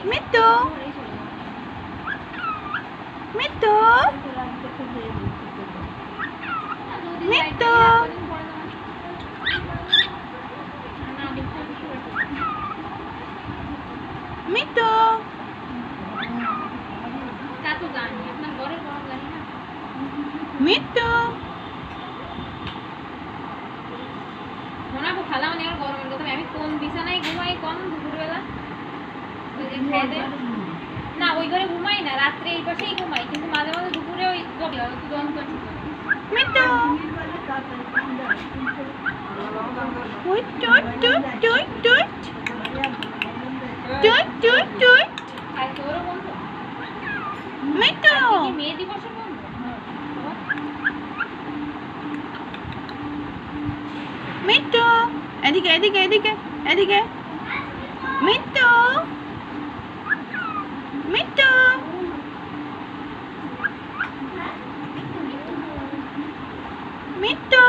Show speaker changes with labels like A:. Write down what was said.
A: মিতু মিতু মিতু মিতু মিতু
B: আমি কোন বিছানায় ঘুমাই কোন দুপুরবেলা ওই যে খেয়ে দে না ওই ঘরে ঘুমাই না রাত্রে এই পাশেই ঘুমাই কিন্তু মাঝে মাঝে দুপুরে ওই
A: মিতু ওই টুট টুট টুট টুট টুট টুট টুট
B: আর তোরও বন্ধু
A: মিতু
B: মেয়ে দিবসের বন্ধু
A: মিতু এদিকে এদিকে এদিকে এদিকে মিতু মিতু মিতু